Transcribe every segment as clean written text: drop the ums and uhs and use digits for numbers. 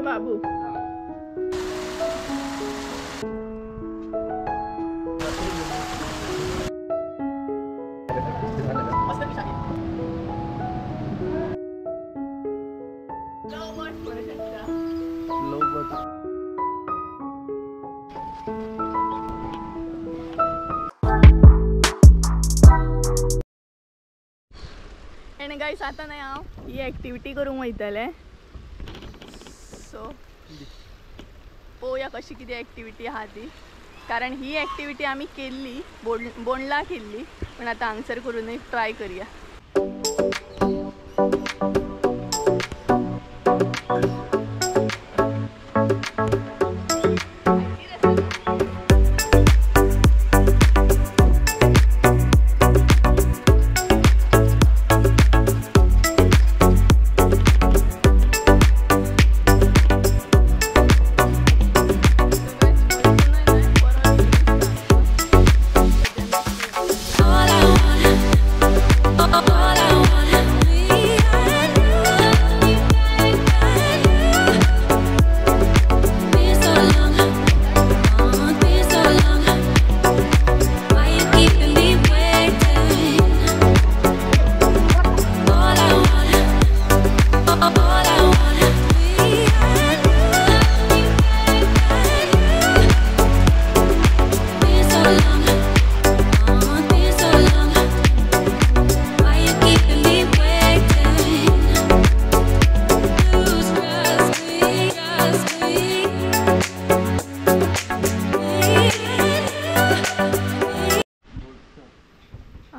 आमचो बाबू आणि गाईस आता नाही हांव ही ॲक्टिविटी करूंक वयतले सो पळोवया कशी कितें ॲक्टिविटी आहा ती कारण ही ॲक्टिविटी आमी केल्ली बोंडला केल्ली पण आता हांगसर करून ट्राय करूया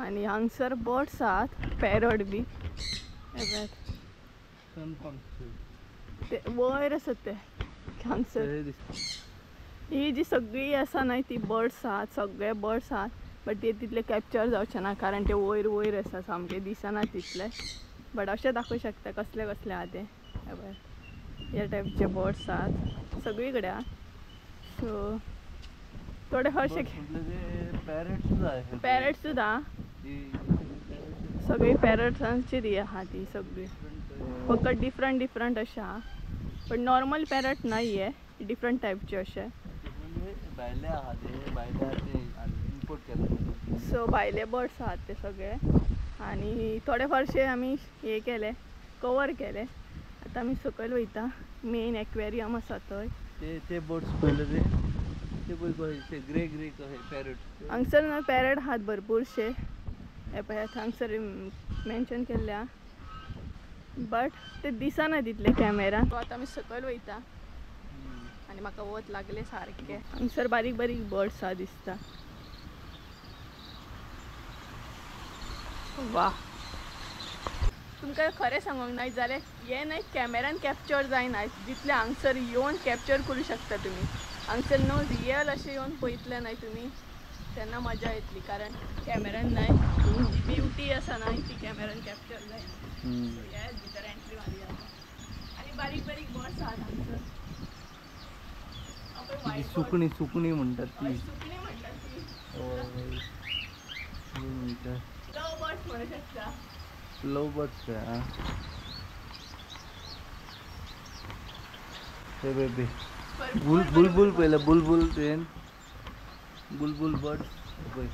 आणि हांगसर बर्ड्स आहात पॅरट बी ते वयर आसात ते हांगसर ही जी सगळी आसा न्हय ती बर्ड्स आहात सगळे बर्ड्स आहात बट ते तितले कॅप्चर जावचे ना कारण ते वयर वयर आसा सामके दिसना तितले बट अशें दाखोवं शकता कसले कसले आहा ते ह्या टायपचे बर्ड्स आहात सगळी कडेन आहात सो थोडे हरशे पॅरट सुद्धा सगळी पॅरट्सांची ती आहा ती सगळी फक्त डिफरंट अशें आहा पण नॉर्मल पॅरट नाही आहे डिफरंट टायपचे अशे सो भायले बर्ड्स आहात ते सगळे आणि थोडे फारशे आमी हे केले कवर केले आता आमी सकयल वयता मेन एक्वेरियम आसा थंय ते बर्ड्स पळयले ते ग्रे ग्रे पॅरट हांगसर पॅरट आहात भरपूरशे हे पळयात हांगसर मेन्शन केल्ले बट ते दिसना तितले कॅमेरान सो आतां आमी सकयल वयता आनी म्हाका वत लागले सारके हांगसर बारीक बारीक बर्ड्स आहा दिसता वा तुमकां खरें सांगूंक नाय जाल्यार हे न्हय कॅमेरान कॅप्चर जायना जितले हांगसर येवन कॅप्चर करूं शकता तुमी हांगसर नो रियल अशें येवन पळयतले न्हय तुमी तेन्ना मजा येतली कारण कॅमेरान न्हय जी ब्युटी आसा न्हय ती कॅमेरान कॅप्चर जायना हे भितर एंट्री मारया आनी बारीक बारीक बर्ड्स आहात हांगसर सुकणी सुकणी म्हणटात ती सुकणी म्हणटात ती लव बर्ड्स म्हणू शकता लव बर्ड्स हे बेबी बुलबुल पळयलें बुलबुल तेन बुलबुल बर्ड्स पळय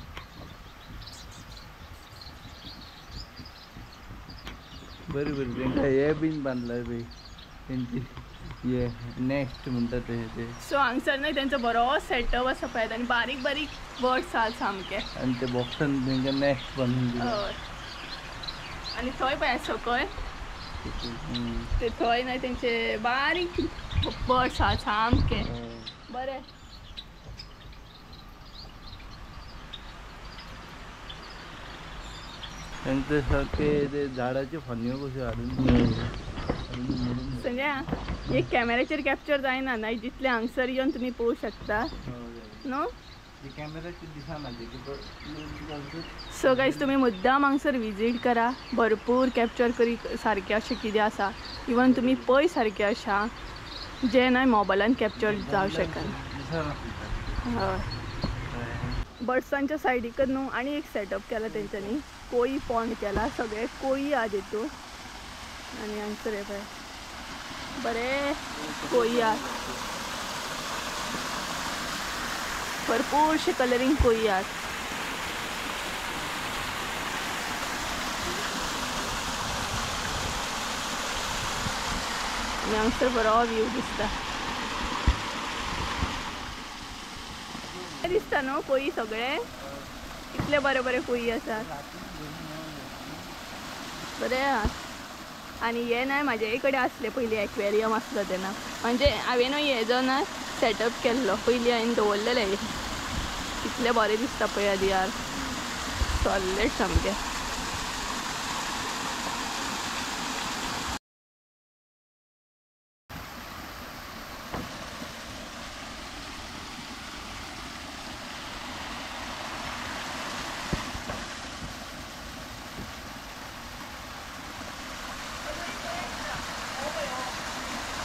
बरी बरी तेंकां हे बीन बांदलाय पळय तेंची ये नेक्स्ट म्हणटा ते सो हांगसर न्हय तेंचो बरो सेटअप आसा पळयत आनी बारीक बारीक बर्ड्स आहात सामके आनी ते बॉक्सान तेंकां नेक्स्ट बांदून दिला आनी थंय पळय सकयल ते थंय न्हय तेंचे बारीक बर्ड्स आहात सामके बरें तेंचे सारके ते झाडाचे फांद्यो कश्यो हाडून संजय हे कॅमेराचेर कॅप्चर जायना न्हय जितले हांगसर येवन तुमी पळोवं शकता न्हू सो गायज तुम्ही मुद्दाम हांगसर विजीट करा भरपूर कॅप्चर करी सारकें अशें कितें आसा इवन तुमी पळय सारकें आसा जे न्हय मोबायलान कॅप्चर जावं शकना हय बर्ड्सांच्या सायडीकच न्हू आनी एक सेटअप केला तेंच्यांनी कोळी पॉन्ड केला सगळे कोळी आहा तेतून आनी हांगसर हे पळय बरे कोई आहात, भरपूरशे कलरिंग कोई आहात. आणि हांगसर बरो व्यू दिसता. दिसता न्हू कोई सगळे इतले बरे बरे कोई आसात. बरे आहात. आणि हे नाही म्हाजे कडेन आसले पयलीं एक्वेरियम आसलो तेन्ना, म्हणजे हांवेनूय हे जो ना सेटअप केल्लो पयलीं हांवें दवरलेले. इतले बरे दिसता पळय आदी यार, सॉलिड सामके.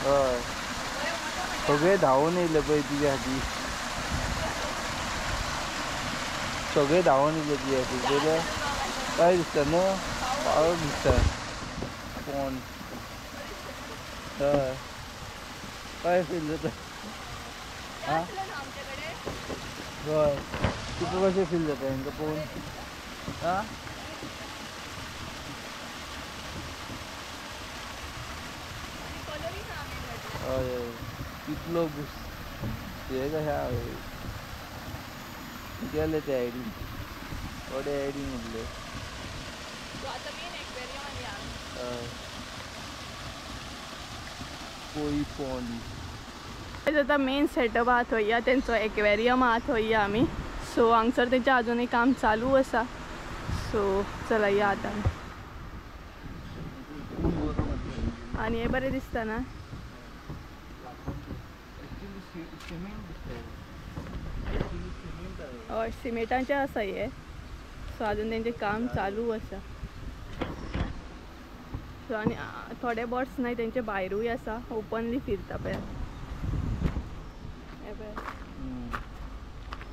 हय सगळे धांवून येयले पळय तुज्या खातीर, सगळे धांवून येयले तुज्या खातीर. जाल्यार काय दिसता न्हू, पावस दिसता कोण. हय काय फील जाता? हां हय तुका कशें फील जाता हांकां पळोवन? हां हय हय कितलो हे कशें गेले ते आयडीन, थोडे आयडीन उरले. हय कोई पोंड आता मेन सेटअप आहा थंय या, तेंचो एक्वेरियम आहा थंय या आमी. सो हांगसर तेंचें आजुनूय काम चालू आसा. सो चला या आतां. आणि हे बरें दिसता ना. हय सिमेंटाचें आसा हे. सो आजून तेंचें काम चालू आसा. सो आनी थोडे बर्ड्स नाय तेंचे भायरूय आसा, ओपनली फिरता पळय. हे पळय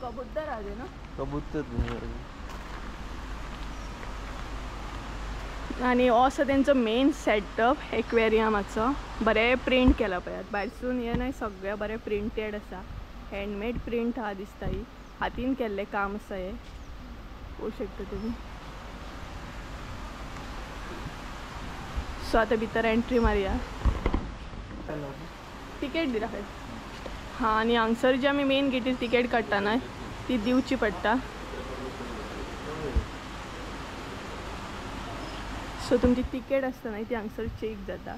कबूतर आहा ते न्हू. कबूतर. आणि हो असो तेंचो मेन सेटअप एक्वेरियमाचो. बरें प्रिंट केला पळयात, भायरसून हे न्हय सगळें बरें प्रिंटेड आसा. हँडमेड प्रिंट आहा दिसता ही, हातीन केल्लें काम आसा हे. पळोवं शकता तुमी. सो आतां भितर एंट्री मारया. टिकेट दिला खंय. हां आणि हांगसर जी आमी मेन गेटीर टिकेट काडटा ना ती दिवची पडटा. सो तुमची टिकेट आसता न्हय ती हांगसर चेक जाता.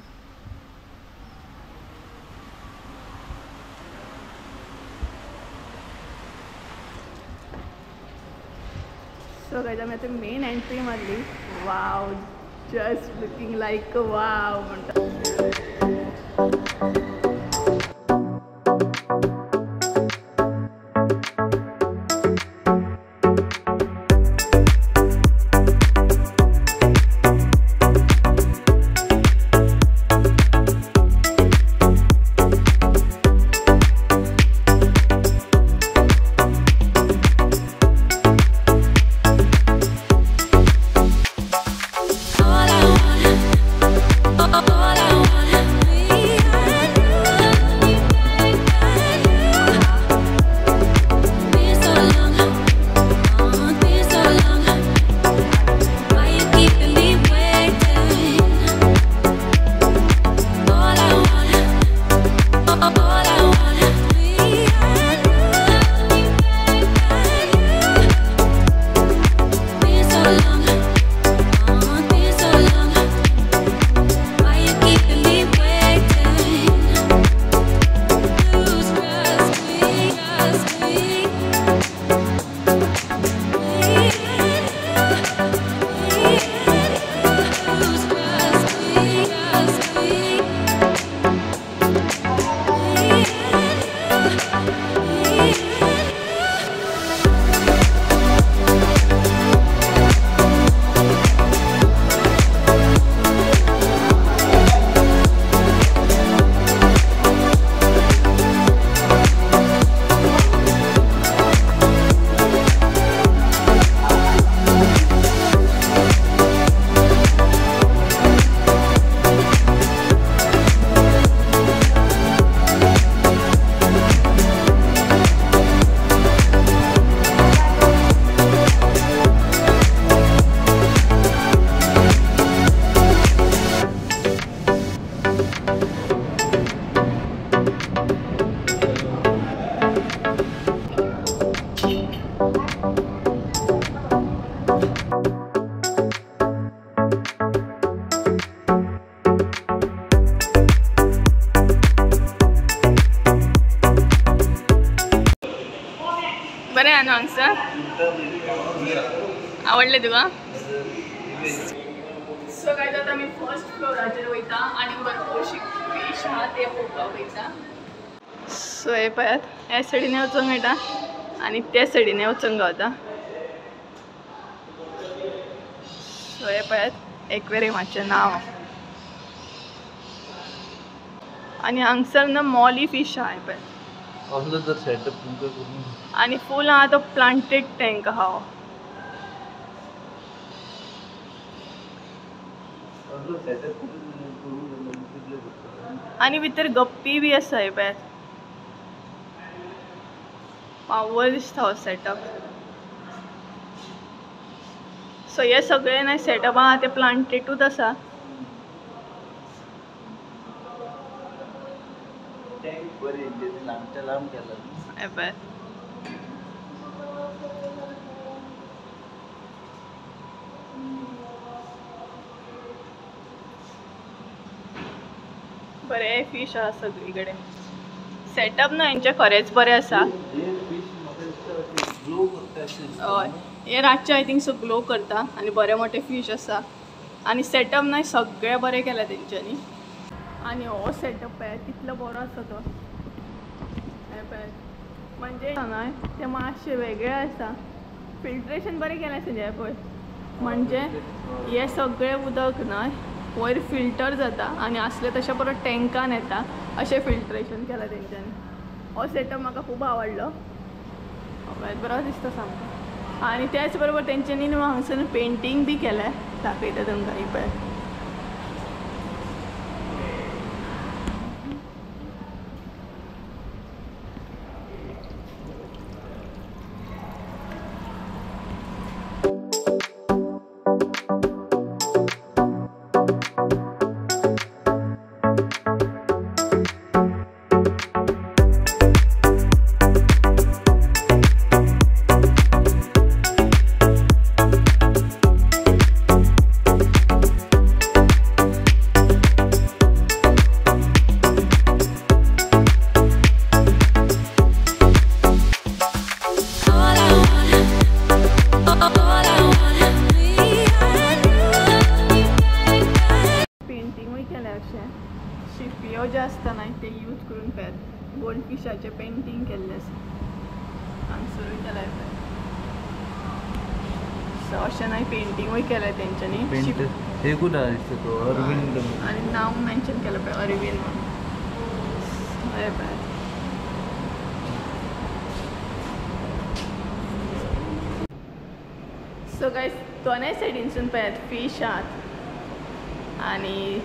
सो गायज आमी आतां मेन एंट्री मारली. वाव जस्ट लुकिंग लायक वाव म्हणटा. All I want, we had you. हांगसर आवडले तुका? सो काय आता आम्ही फर्स्ट फ्लोराचेर वयता आणि भरपूरशी फिश आहा ते पळोवपाक वयता. सो हे पळयात ह्या सायडीने वचूंक मेळटा आणि त्या सायडीने वचूंक गावता. सो हे पळयात एक्वेरियमाचें नांव आणि हांगसर ना मॉली फिश आहा. हे पळयात असलो जर सेटअप तुमकां करून आणि फूल आहा तो प्लांटेड टँक आहा. असलो सेटअप करून आणि भितर गप्पी बी आसा. हे पळयात पावर दिसता हो सेटअप. सो हे सगळे ना सेटअप आहा ते प्लांटेडूच आसा. टँक बरी लांबच्या लांब केला. हे पळयात बरे फिश आहा सगळीकडे. सेटअप ना हेंचे खरेंच बरे आसा. हय हे रातचे आय थिंक सो ग्लो करता आणि बरे मोठे फिश आसा आणि सेटअप ना सगळे बरे केला तेंच्यांनी. आणि हो सेटअप पळय कितलो बरो आसा तो. हे पळय म्हणजे न्हय ते मातशे वेगळे आसा. फिल्ट्रेशन बरें केलें तेजें पळय. म्हणजे हे सगळे उदक न्हय वयर फिल्टर जाता आणि असले तशें परत टँकान येता अशें फिल्ट्रेशन केलां तेंच्यांनी. हो सेटअप म्हाका खूब आवडलो. बरो दिसता सामको. आणि त्याच बरोबर तेंच्यांनी न्हू हांगसर पेंटींग बी केलें दाखयता तुमकां. ही पळय शिपियो जे आसता न्हय ते यूज करून पळयात गोल्ड फिशाचे पेंटींग केल्ले आसा. हांगसरूय केलाय पळय. सो अशें न्हय पेंटींगूय केलाय तेंच्यांनी. हे कुठं दिसता तो अरविंद आणि नांव मेन्शन केलं पळय अरविंद म्हणून. हे पळय सो गायज दोनूय सायडीनसून पळयात फिश आहात आणि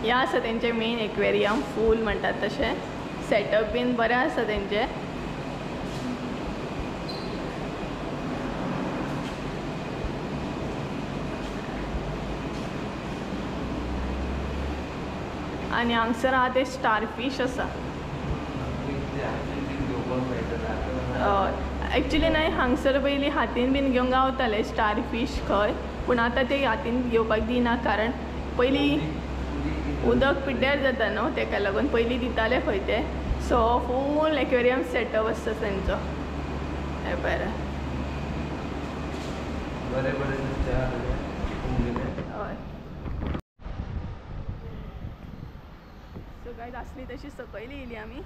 हे आसा तेंचे मेन एक्वेरियम फूल म्हणटात तशें. सेटअप बीन बरें आसा तेंचे. आणि हांगसर आहा ते स्टारफिश आसा. एक्चुली न्हय हांगसर पयलीं हातीन बीन घेवंक गावताले स्टारफिश खंय पूण आतां ते हातीन घेवपाक दिना कारण पयलीं उदक पिड्ड्यार जाता न्हू तेका लागून पयलीं दिताले खंय ते. सो फूल एक्वेरियम सेटअप आसता तेंचो. हे पळय हय. सो गायज आसली तशी सकयल येयली आमी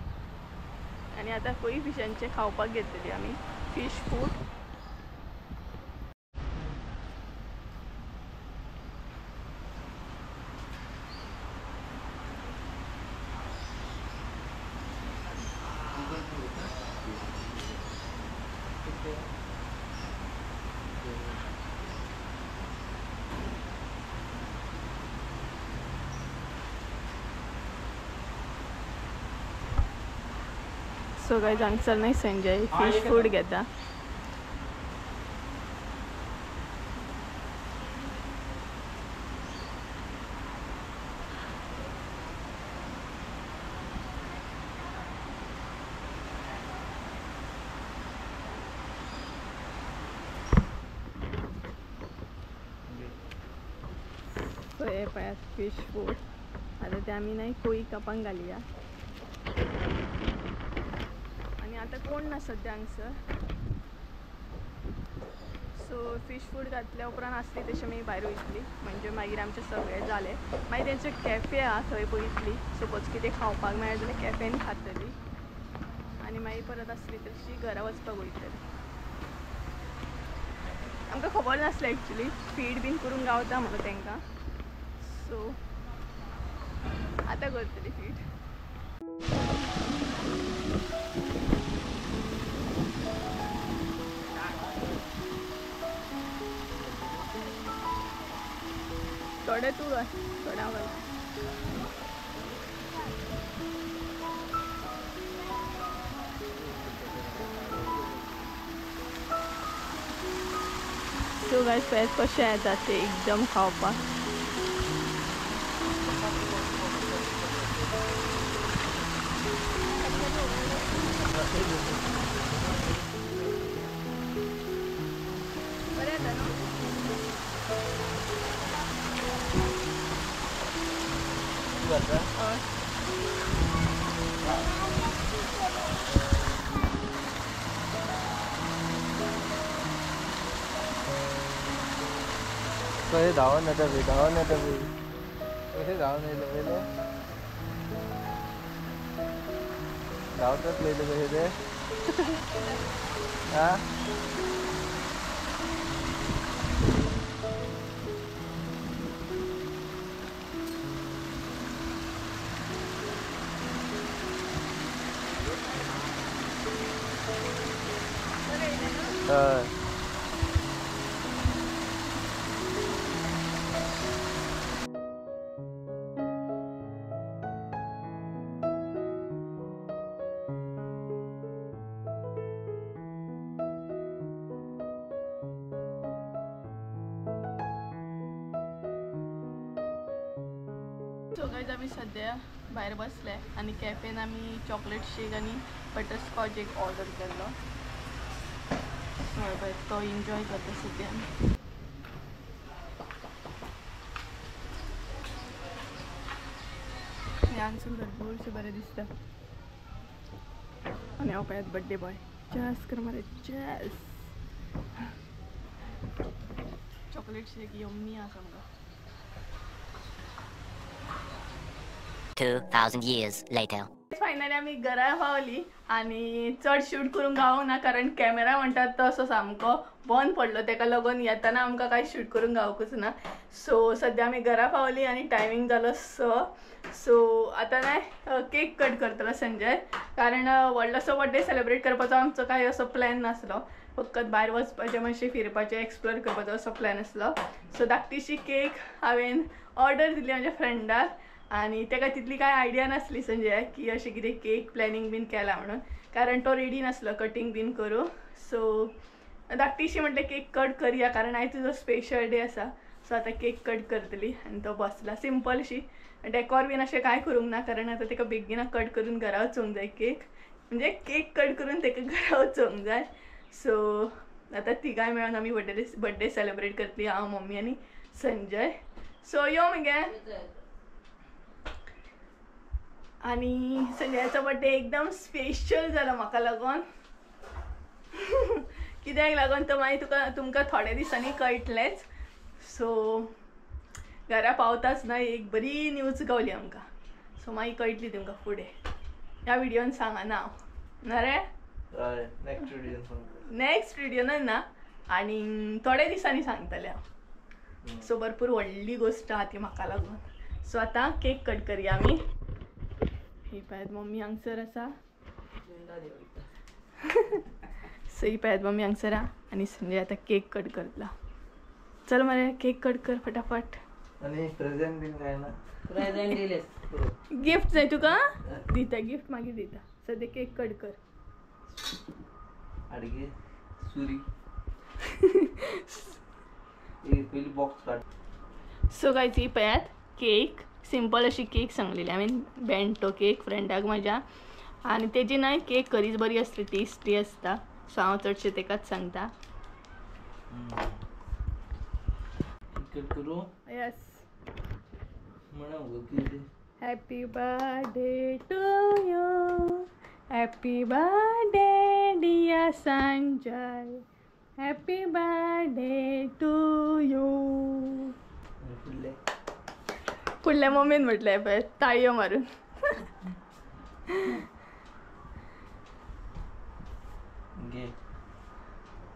आणि आता कोई फिशांचे खावपाक घेतलेली आमी फिश फूड. सो गायज हांगसर न्हय संजय फिश फूड घेता. सो हे पळयात फिश फूड. आता ते आमी न्हय कोळी कापांक घालया. आणि आता कोण ना सध्या हांगसर सो फीश फूड घातल्या उपरांत आसली तशें आमी भायर वयतली म्हणजे मागीर आमचें सगळें जालें मागीर तेंचें कॅफे आहा थंय पळयतली सपोज कितें खावपाक मेळ्ळें जाल्यार कॅफेन खातली आनी मागीर परत आसली तशी घरा वचपाक वयतली आमकां खबर नासलें एक्चुली फीड बीन करून गावता म्हणून तांकां सो आतां करतली फीड थोडे तू घाल थोडा घाल सो गायस पळयात कशें येता ते एकदम खावपाक बरें येता न्हू कशें धांवन येता पळय कशें धांवन येयले पयले धांवतात पयले कशें ते आ हय सो गायज आमी सद्या भायर बसले आनी कॅफेन आमी चॉकलेट शेक आनी बटरस्कॉच एक ऑर्डर केल्लो सो पळय तो एन्जॉय करता सद्या आमी हांगसून भरपूरशें बरें दिसता आनी हांव पळयात बड्डे बॉय चॅस कर मरे चॅस चॉकलेट शेक यम्मी आसा सामको 2,000 years later. फायनली आमी घरा पावली आनी चड शूट करूंक गावूंक ना कारण कॅमेरा म्हणटात तो असो सामको बंद पडलो तेका लागून येताना आमकां कांय शूट करूंक गावकूच ना सो सद्या आमी घरा पावली आनी टायमींग जालो 6 सो आतां ना केक कट करतलो संजय कारण व्हडलोसो बर्थडे सेलिब्रेट करपाचो आमचो कांय असो प्लॅन नासलो फकत भायर वचपाचें मातशें फिरपाचें एक्सप्लोर करपाचो असो प्लॅन आसलो सो धाकटीशी केक हांवें ऑर्डर दिली म्हाज्या फ्रेंडाक आनी तेका तितली कांय आयडिया नासली संजय की अशें कितें केक प्लॅनिंग बीन केलां म्हणून कारण तो रेडी नासलो कटींग बीन करूं सो धाकटीशी म्हटलें केक कट करया कारण आयज तुजो स्पेशल डे आसा सो आतां केक कट करतली आनी तो बसला सिंपलशी डेकोर बीन अशें कांय करूंक ना कारण आतां तेका बेगीना कट करून घरा वचूंक जाय केक म्हणजे केक कट करून तेका घरा वचूंक जाय सो आतां तिगाय मेळून आमी बर्थडे सेलिब्रेट करतली हांव मम्मी आनी संजय सो यो मगे आनी संजयाचो बर्थडे एकदम स्पेशल जालो म्हाका लागून कित्याक लागून तो मागीर तुमकां थोड्या दिसांनी कळटलेंच सो घरा पावताच ना एक बरी न्यूज गावली आमकां सो मागीर कळटली तुमकां फुडें ह्या विडियोन सांगना हांव ना रे नेक्स्ट विडियोन ना आनी थोड्या दिसांनी सांगतलें हांव सो भरपूर व्हडली गोश्ट आहा ती म्हाका लागून सो आतां केक कट करया आमी ही पळयात मम्मी हांगसर आसा सो ही पळयात मम्मी हांगसर आहा आनी संजय आतां केक कट करतला चल मरे केक कट कर फटाफट आनी प्रेझेंट बीन काय ना Present दिलेस. गिफ्ट जाय तुका दिता गिफ्ट मागीर दिता सद्या केक कट कर अडगे सुरी पयली बॉक्स काड सो गायज ही पळयात केक सिंपल अशी केक सांगलेली हांवें बेंटो केक फ्रेंडाक म्हाज्या आनी तेजी न्हय केक खरीच बरी आसता टेस्टी आसता सो हांव चडशें तेकाच सांगता करू यस म्हणा कितें happy birthday to you happy birthday dear Sanjay happy birthday to you. पुढल्या मम्मीन म्हटलंय पळय ताळयो मारून. घे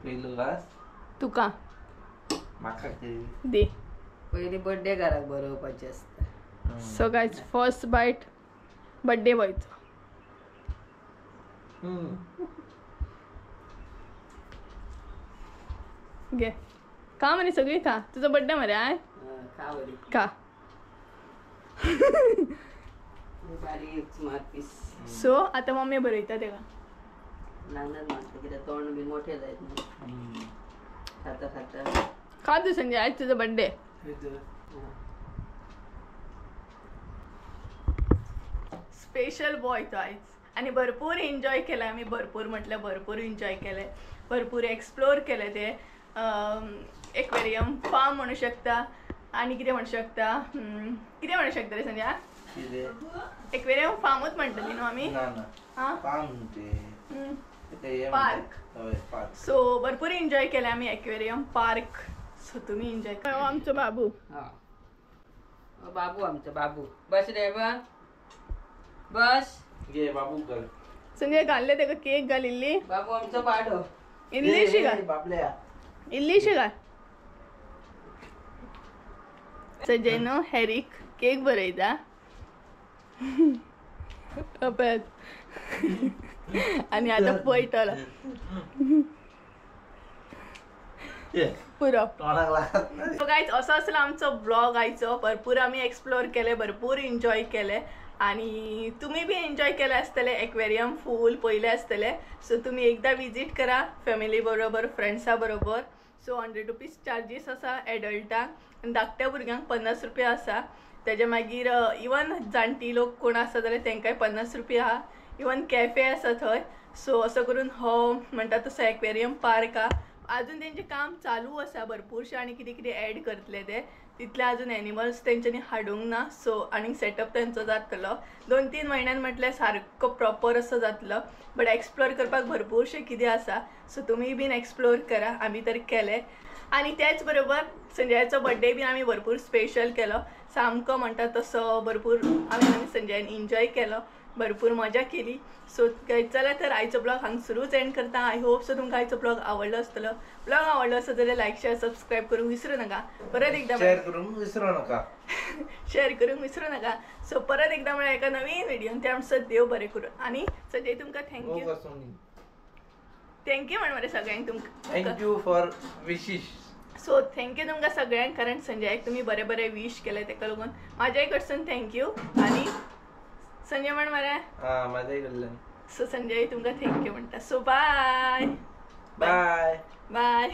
पहिलं घास तुका माका दे. पहिली बर्थडे घराक बरोवपाची असता. So guys first bite birthday बॉयचो. घे का म्हणे सगळी खा. तुझा बर्थडे मरे आय खा बरी का. बारीक स्मार्ट पीस. सो आता मम्मी बरयता तेका. लहान माणसं किती तोंड बी मोठे जायत नाही. खाता खाता खा तू संजय आज तुझा बर्थडे. स्पेशल बॉय तो आज आणि भरपूर एन्जॉय केलं आम्ही. भरपूर म्हटलं भरपूर एन्जॉय केलंय. भरपूर एक्सप्लोर केलं ते. एक्वेरियम फार्म म्हणू शकता आणि किती म्हणू शकता. किती म्हणू शकता रे संजय. एक्वेरियम फार्मच म्हणटली न्हू आम्ही. पार्क. सो भरपूर एन्जॉय केलं आम्ही एक्वेरियम पार्क. सो तुम्ही एन्जॉय करा. आमचो बाबू. बाबू आमचा बाबू. बस रे बा बस. घे बाबू कर. संजय घालले तेका केक घालिल्ली. बाबू आमचा पाडो. इल्लीशी घाल. बाबल्या इल्लीशी घाल. संजयनं हॅरीक केक बरयता. आणि आता पळटला पुरो. गायज असं असलं आमचं ब्लॉग आयचो. भरपूर आम्ही एक्सप्लोर केले. भरपूर एन्जॉय केले आणि तुम्ही बी एन्जॉय केले असतले. एक्वेरियम फूल पहिले असतले. सो तुम्ही एकदा विजीट करा फॅमिली बरोबर फ्रेंड्सा बरोबर. सो 100 रुपीज चार्जीस आसा एडल्टाक आनी धाकट्या भुरग्यांक 50 रुपया आसा. तेजे मागीर इवन जाणटी लोक कोण आसा जाल्यार तेंकाय 50 रुपया आहा. इवन कॅफे आसा थंय. सो असो करून हो म्हणटा तसो एक्वेरियम पार्क आहा. अजून तेंचें काम चालू आसा भरपूरशे आनी कितें कितें एड करतले ते. तितले अजून एनिमल्स तेंच्यांनी हाडूंक ना. सो आनी सेटअप तेंचो जातलो 2-3 म्हयन्यान म्हटल्यार सारको प्रॉपर असो जातलो. बट एक्सप्लोर करपाक भरपूरशे कितें आसा. सो तुमी बीन एक्सप्लोर करा. आमी तर केले. आणि त्याच बरोबर संजयाचो बर्थडे बी आमी भरपूर स्पेशल केलो. सामको म्हणटा तसो भरपूर आमी संजयान एन्जॉय केलो. भरपूर मजा केली. सो चला तर आयचो ब्लॉग हांगसरूच एंड करता. आय होप सो तुमकां आयचो ब्लॉग आवडलो आसतलो. ब्लॉग आवडलो आसत जाल्यार लायक शेअर सबस्क्राईब करूंक विसरू नका. परत एकदा शेअर करूंक विसरू नका. शेअर करूंक विसरू नका. सो परत एकदा म्हळ्यार एका नवीन व्हिडिओन त्या आमचं देव बरें करून. आणि संजय तुमकां थँक्यू. थँक्यू म्हण मरे सगळ्यांक तुमकां. Thank you for wishes. So thank you तुमकां सगळ्यांक कारण संजयाक तुमी बरे बरे विश केले तेका लागून म्हाज्याय कडसून थँक्यू. आणि संजय म्हण मरे. माझ्याही कडल्यान. सो संजय तुमकां थँक्यू म्हणटा. So bye bye bye.